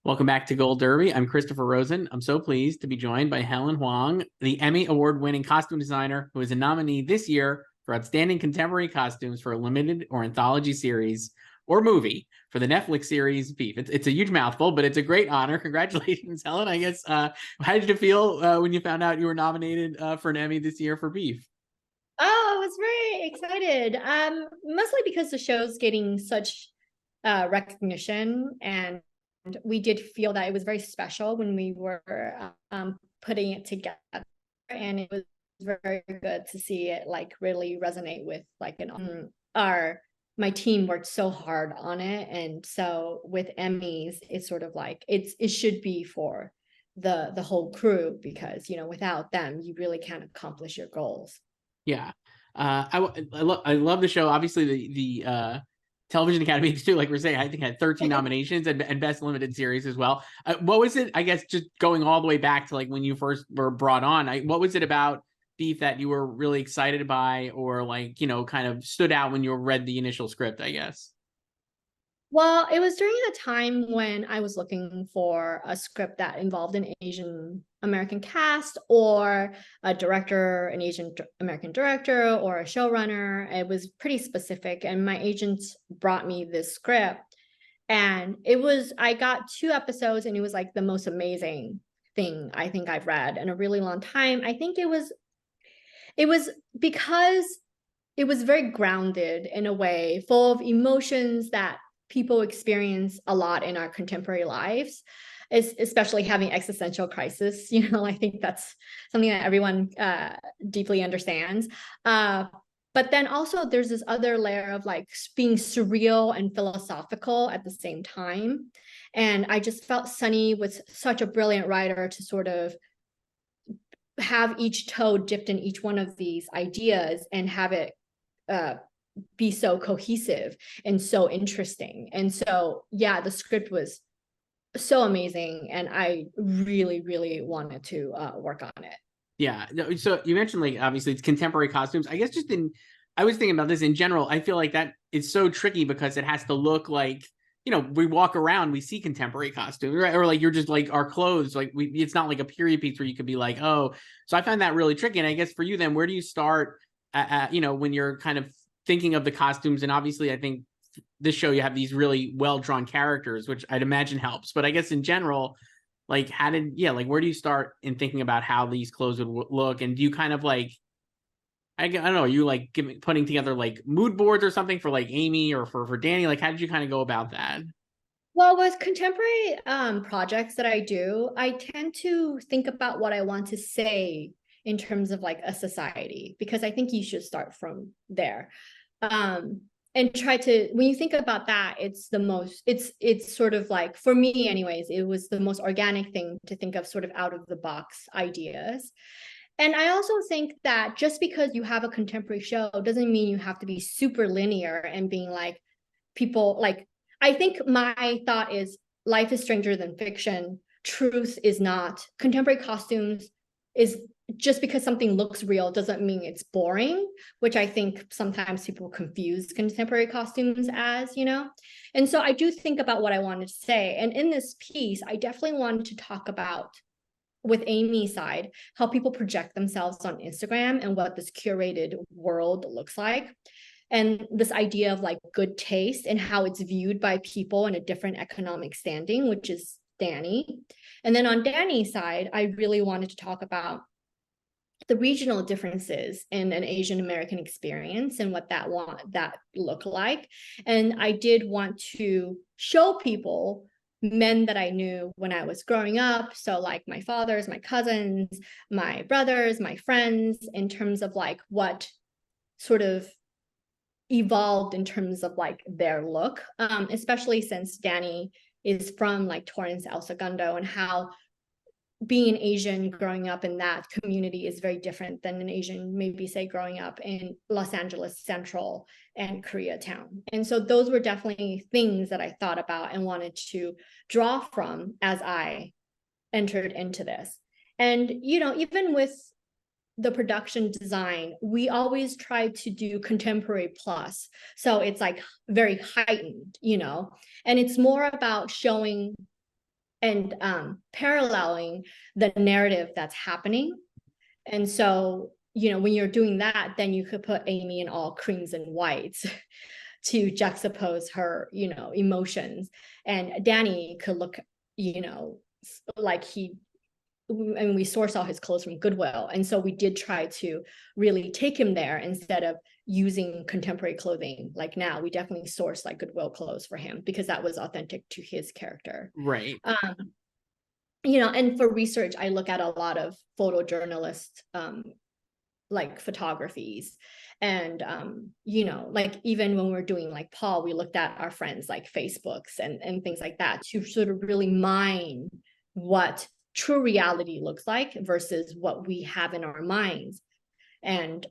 Welcome back to Gold Derby. I'm Christopher Rosen. I'm so pleased to be joined by Helen Huang, the Emmy Award-winning costume designer who is a nominee this year for Outstanding Contemporary Costumes for a limited or anthology series or movie for the Netflix series Beef. It's a huge mouthful, but it's a great honor. Congratulations, Helen. I guess, how did you feel when you found out you were nominated for an Emmy this year for Beef? Oh, I was very excited. Mostly because the show's getting such recognition, and we did feel that it was very special when we were putting it together, and it was very good to see it like really resonate with like our my team worked so hard on it, and so with Emmys, it's sort of like it should be for the whole crew because without them, you really can't accomplish your goals. Yeah. I love the show. Obviously, the Television Academy too, like we're saying, I think had 13 nominations and Best Limited Series as well. What was it? I guess just going all the way back to like when you first were brought on. What was it about Beef that you were really excited by, or like kind of stood out when you read the initial script? I guess. Well, it was during a time when I was looking for a script that involved an Asian American cast or a director, an Asian American director, or a showrunner. It was pretty specific, and my agent brought me this script, and I got 2 episodes, and it was like the most amazing thing I think I've read in a really long time. I think it was because it was very grounded in a way, full of emotions that people experience a lot in our contemporary lives, especially having existential crisis. I think that's something that everyone deeply understands. But then also there's this other layer of like being surreal and philosophical at the same time. And I just felt Sunny was such a brilliant writer to sort of have each toe dipped in each one of these ideas and have it uh, be so cohesive and so interesting. And so, yeah, the script was so amazing, and I really, really wanted to work on it. Yeah. No, so you mentioned like obviously it's contemporary costumes. I guess I was thinking about this in general. I feel like that is so tricky because it has to look like, we walk around, we see contemporary costumes, right? Or like you're just like our clothes, like it's not like a period piece where you could be like, oh, so I find that really tricky. And I guess for you then, where do you start when you're kind of thinking of the costumes? And obviously I think this show you have these really well drawn characters, which I'd imagine helps. But I guess in general, like where do you start in thinking about how these clothes would look? And do you kind of like, I don't know, you like putting together like mood boards or something for like Amy or for Danny? Like, how did you kind of go about that? Well, with contemporary projects that I do, I tend to think about what I want to say in terms of like a society, because I think you should start from there. And try to, when you think about that, it's sort of like, for me anyways, it was the most organic thing to think of, sort of out of the box ideas. And I also think that just because you have a contemporary show doesn't mean you have to be super linear and being like, people like, I think my thought is life is stranger than fiction. Truth is not. Contemporary costumes is, just because something looks real doesn't mean it's boring, which I think sometimes people confuse contemporary costumes as. And so I do think about what I wanted to say. And in this piece, I definitely wanted to talk about, with Amy's side, how people project themselves on Instagram and what this curated world looks like. And this idea of like good taste and how it's viewed by people in a different economic standing, which is Danny. And then on Danny's side, I really wanted to talk about the regional differences in an Asian American experience and what that look like. And I did want to show people men that I knew when I was growing up. So like my fathers, my cousins, my brothers, my friends, in terms of like what sort of evolved in terms of like their look, especially since Danny is from like Torrance, El Segundo, and how being Asian growing up in that community is very different than an Asian, maybe say growing up in Los Angeles Central and Koreatown. And so those were definitely things that I thought about and wanted to draw from as I entered into this. And, even with the production design, we always try to do contemporary plus. So it's like very heightened, and it's more about showing paralleling the narrative that's happening. And so, you know, when you're doing that, then you could put Amy in all creams and whites to juxtapose her, you know, emotions. And Danny could look, you know, like and we source all his clothes from Goodwill. And so we did try to really take him there instead of using contemporary clothing. Like now we definitely source like Goodwill clothes for him because that was authentic to his character. Right. You know, and for research, I look at a lot of photojournalist like photographies. And you know, like even when we're doing like Paul, we looked at our friends like Facebooks and things like that to sort of really mine what true reality looks like versus what we have in our minds. And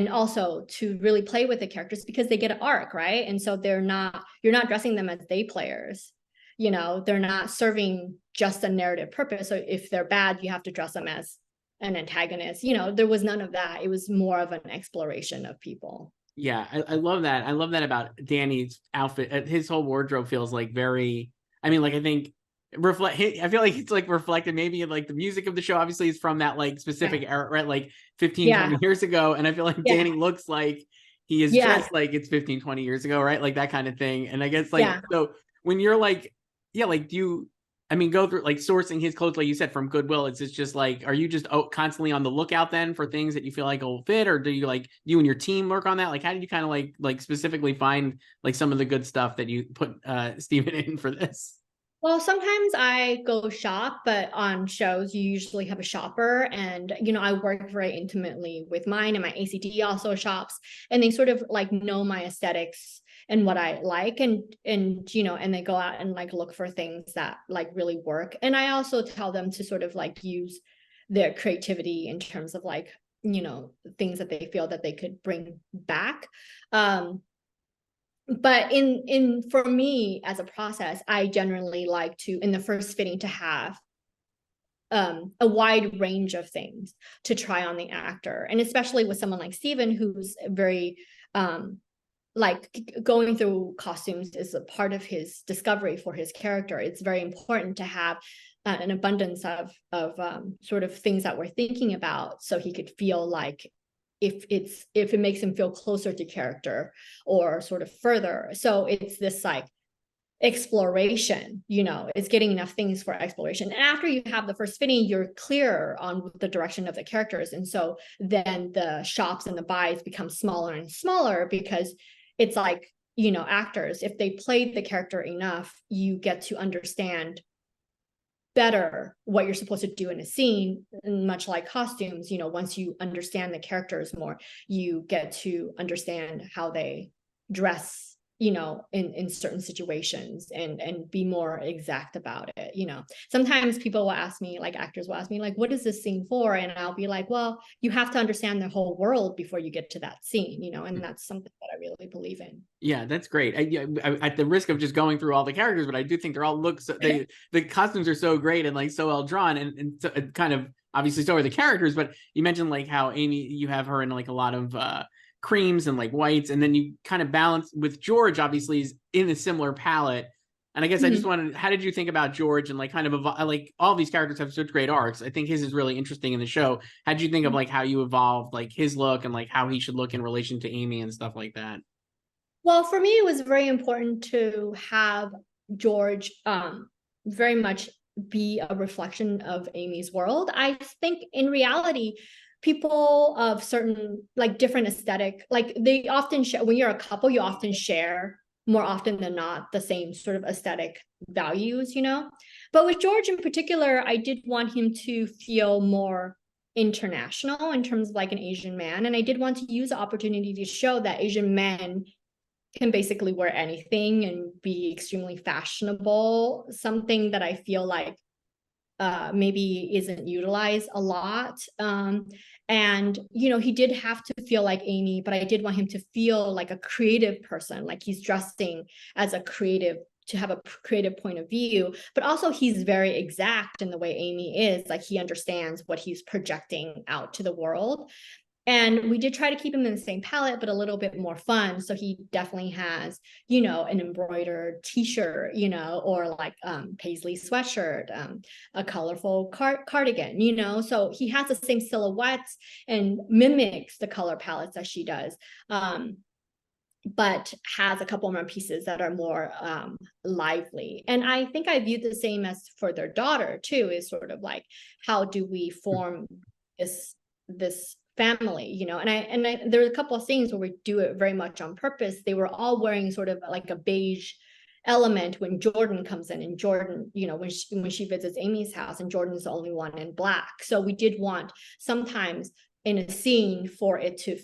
also to really play with the characters because they get an arc, right? And so you're not dressing them as day players. You know, they're not serving just a narrative purpose. So if they're bad, you have to dress them as an antagonist. You know, there was none of that. It was more of an exploration of people. Yeah, I love that. I love that about Danny's outfit. His whole wardrobe feels like very, I mean, like I think I feel like it's like reflected maybe in like the music of the show obviously is from that like specific era, right? Like 15, Yeah. 20 years ago. And I feel like Yeah. Danny looks like he is Yeah. dressed like it's 15, 20 years ago, right? Like that kind of thing. And I guess like, Yeah. so when you're like, yeah, like do you, I mean, go through like sourcing his clothes, like you said, from Goodwill. It's just like, are you just constantly on the lookout then for things that you feel like will fit, or do you like you and your team work on that? Like, how did you kind of like specifically find like some of the good stuff that you put Steven in for this? Well, sometimes I go shop, but on shows, you usually have a shopper. And, you know, I work very intimately with mine, and my ACD also shops, and they sort of like know my aesthetics and what I like. And, you know, and they go out and like look for things that like really work. And I also tell them to sort of like use their creativity in terms of like, you know, things that they feel that they could bring back. But in for me as a process, I generally like to in the first fitting to have a wide range of things to try on the actor, and especially with someone like Steven, who's very like going through costumes is a part of his discovery for his character. It's very important to have an abundance of sort of things that we're thinking about, so he could feel like if it makes him feel closer to character or sort of further. So it's this like exploration, you know, it's getting enough things for exploration. And after you have the first fitting, you're clear on the direction of the characters. And so then the shops and the buys become smaller and smaller because it's like, you know, actors, if they played the character enough, you get to understand better what you're supposed to do in a scene. And much like costumes, you know, once you understand the characters more, you get to understand how they dress, you know, in certain situations, and be more exact about it. You know, sometimes people will ask me, like actors will ask me like, what is this scene for? And I'll be like, well, you have to understand the whole world before you get to that scene, you know. And that's something that I really believe in. Yeah, that's great. At the risk of just going through all the characters, but I do think they're all the costumes are so great and like so well drawn, and so, kind of obviously so are the characters. But you mentioned like how Amy, you have her in like a lot of creams and like whites, and then you kind of balance with George. Obviously, is in a similar palette. And I guess I just wanted, how did you think about George and like kind of like all these characters have such great arcs? I think his is really interesting in the show. How did you think of like how you evolved like his look and like how he should look in relation to Amy and stuff like that? Well, for me, it was very important to have George very much be a reflection of Amy's world. I think in reality, people of certain like different aesthetic, like they often share, when you're a couple, you often share more often than not the same sort of aesthetic values, you know. But with George in particular, I did want him to feel more international in terms of like an Asian man. And I did want to use the opportunity to show that Asian men can basically wear anything and be extremely fashionable, something that I feel like maybe isn't utilized a lot. And, you know, he did have to feel like Amy, but I did want him to feel like a creative person, like he's dressing as a creative, to have a creative point of view, but also he's very exact in the way Amy is, like he understands what he's projecting out to the world. And we did try to keep him in the same palette, but a little bit more fun. So he definitely has, you know, an embroidered t-shirt, you know, or like paisley sweatshirt, a colorful cardigan, you know. So he has the same silhouettes and mimics the color palettes that she does. But has a couple more pieces that are more lively. And I think I view the same as for their daughter too, is sort of like, how do we form this family, you know? And I there were a couple of scenes where we do it very much on purpose. They were all wearing sort of like a beige element when Jordan comes in, and Jordan, you know, when she visits Amy's house, and Jordan's the only one in black. So we did want sometimes in a scene for it to,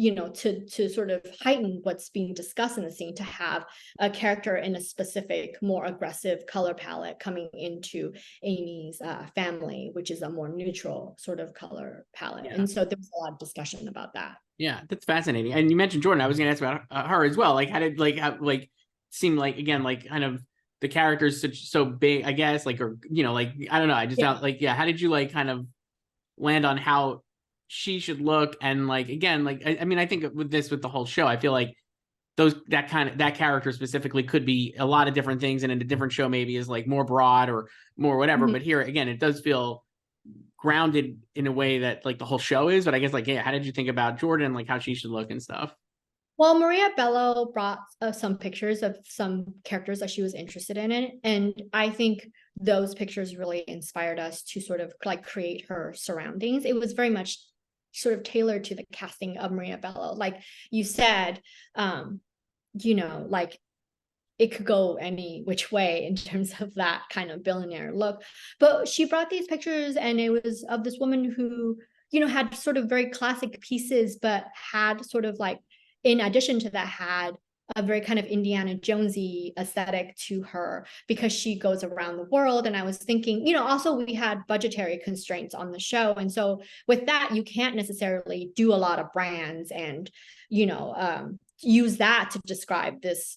you know, to sort of heighten what's being discussed in the scene, to have a character in a specific, more aggressive color palette coming into Amy's family, which is a more neutral sort of color palette. Yeah. And so there was a lot of discussion about that. Yeah, that's fascinating. And you mentioned Jordan. I was going to ask about her as well. Like, how did seem like, again, like kind of the characters so big, I guess, like, or, you know, like, I don't know. I just felt like, yeah, how did you like kind of land on how she should look? And like, again, like, I mean, I think with the whole show, I feel like that character specifically could be a lot of different things, and in a different show maybe is like more broad or more whatever. Mm-hmm. But here again, it does feel grounded in a way that like the whole show is. But I guess, like, yeah, how did you think about Jordan, like how she should look and stuff? Well, Maria Bello brought some pictures of some characters that she was interested in, and I think those pictures really inspired us to sort of like create her surroundings. It was very much sort of tailored to the casting of Maria Bello. Like you said, you know, like it could go any which way in terms of that kind of billionaire look. But she brought these pictures, and it was of this woman who, you know, had sort of very classic pieces, but had sort of like, in addition to that, had a very kind of Indiana Jonesy aesthetic to her, because she goes around the world. And I was thinking, you know, also we had budgetary constraints on the show. And so with that, you can't necessarily do a lot of brands and, you know, use that to describe this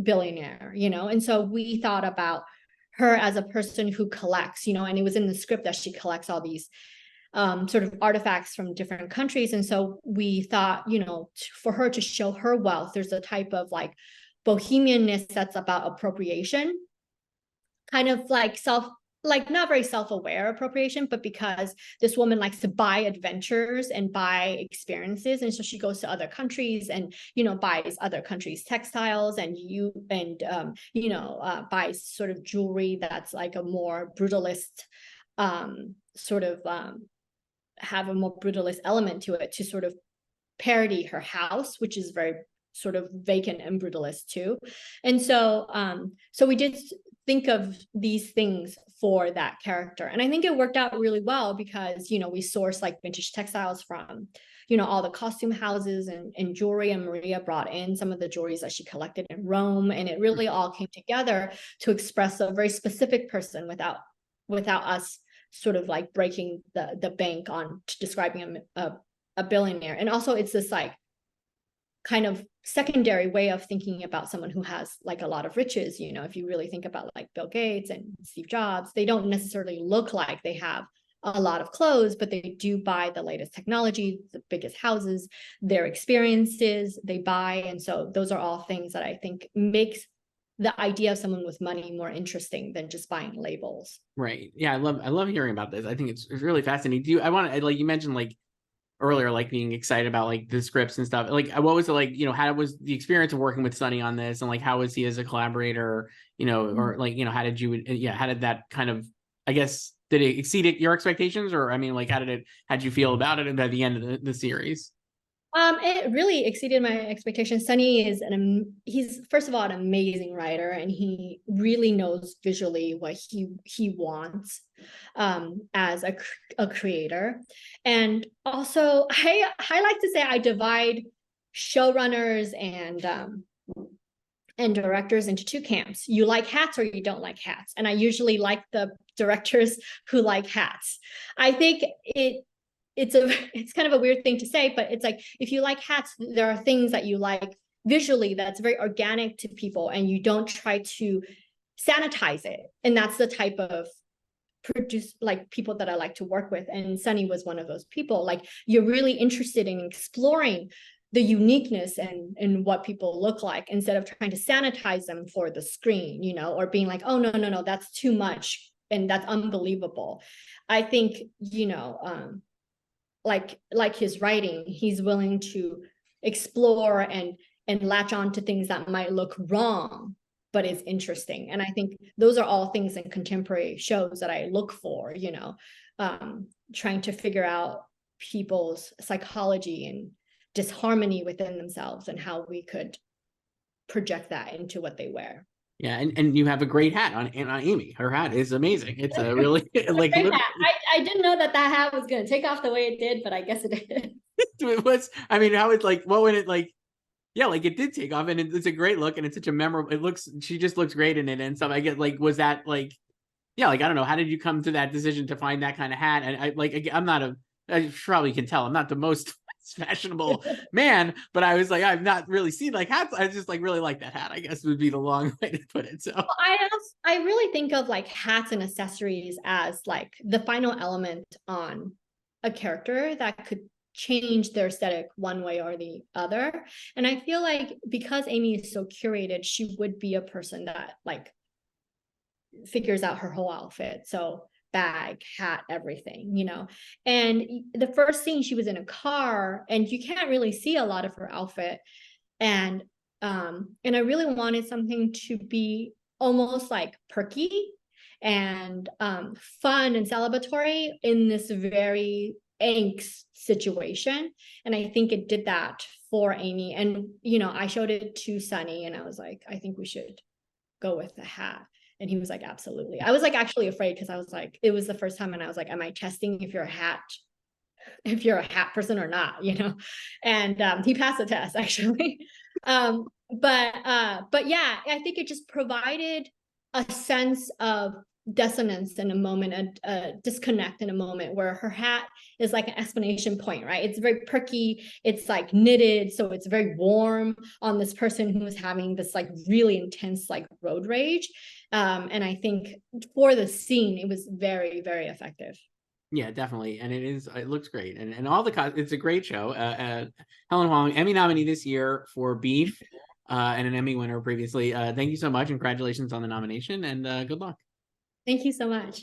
billionaire, you know? And so we thought about her as a person who collects, you know, and it was in the script that she collects all these sort of artifacts from different countries. And so we thought, you know, for her to show her wealth, there's a type of like bohemianness that's about appropriation, kind of like not very self-aware appropriation, but because this woman likes to buy adventures and buy experiences. And so she goes to other countries and, you know, buys other countries' textiles and buys sort of jewelry that's like a more brutalist sort of have a more brutalist element to it, to sort of parody her house, which is very sort of vacant and brutalist too. And so so we did think of these things for that character, and I think it worked out really well, because, you know, we sourced like vintage textiles from, you know, all the costume houses and jewelry, and Maria brought in some of the jewelries that she collected in Rome, and it really all came together to express a very specific person without us sort of like breaking the bank on describing a billionaire. And also it's this like kind of secondary way of thinking about someone who has like a lot of riches. You know, if you really think about like Bill Gates and Steve Jobs, they don't necessarily look like they have a lot of clothes, but they do buy the latest technology, the biggest houses, their experiences they buy. And so those are all things that I think makes the idea of someone with money more interesting than just buying labels. Right. Yeah, I love hearing about this. I think it's really fascinating. I want to, like you mentioned like earlier, like being excited about like the scripts and stuff. Like, what was it like, you know, how was the experience of working with Sonny on this, and like how was he as a collaborator, you know, or like, you know, how did that kind of, I guess, did it exceed your expectations, or I mean, like, how'd you feel about it by the end of the series? It really exceeded my expectations. Sunny is he's first of all an amazing writer, and he really knows visually what he wants as a creator. And also, I like to say I divide showrunners and directors into two camps. You like hats or you don't like hats. And I usually like the directors who like hats. I think it's kind of a weird thing to say, but it's like, if you like hats, there are things that you like visually that's very organic to people, and you don't try to sanitize it. And that's the type of produce like people that I like to work with, and Sunny was one of those people. Like, you're really interested in exploring the uniqueness and what people look like, instead of trying to sanitize them for the screen, you know, or being like, oh no, that's too much and that's unbelievable. I think, you know, like his writing, he's willing to explore and latch on to things that might look wrong, but is interesting. And I think those are all things in contemporary shows that I look for, you know, trying to figure out people's psychology and disharmony within themselves, and how we could project that into what they wear. Yeah, and you have a great hat on Amy. Her hat is amazing. It's a really like I didn't know that hat was going to take off the way it did, but I guess it did. It was, I mean, how it's like, what when it like, yeah, like it did take off, and it's a great look, and it's such a memorable, it looks, she just looks great in it and stuff. I get like, was that like, yeah, like, I don't know, how did you come to that decision to find that kind of hat? And I like, I'm not I probably can tell I'm not the most fashionable man, but I was like, I've not really seen like hats. I just like really like that hat, I guess would be the long way to put it. So I really think of like hats and accessories as like the final element on a character that could change their aesthetic one way or the other. And I feel like because Amy is so curated, she would be a person that like figures out her whole outfit. So bag, hat, everything, you know. And the first scene, she was in a car and you can't really see a lot of her outfit. And I really wanted something to be almost like perky and fun and celebratory in this very angst situation. And I think it did that for Amy. And, you know, I showed it to Sunny and I was like, I think we should go with the hat. And he was like, absolutely. I was like actually afraid because I was like, it was the first time and I was like, am I testing if you're a hat person or not, you know? And he passed the test actually. But yeah, I think it just provided a sense of dissonance in a moment, a disconnect in a moment where her hat is like an exclamation point, right? It's very perky, it's like knitted, so it's very warm on this person who is having this like really intense like road rage. And I think for the scene, it was very, very effective. yeah, definitely, and it looks great, and all the it's a great show. Helen Huang, Emmy nominee this year for Beef, and an Emmy winner previously. Thank you so much, and congratulations on the nomination, and good luck. Thank you so much.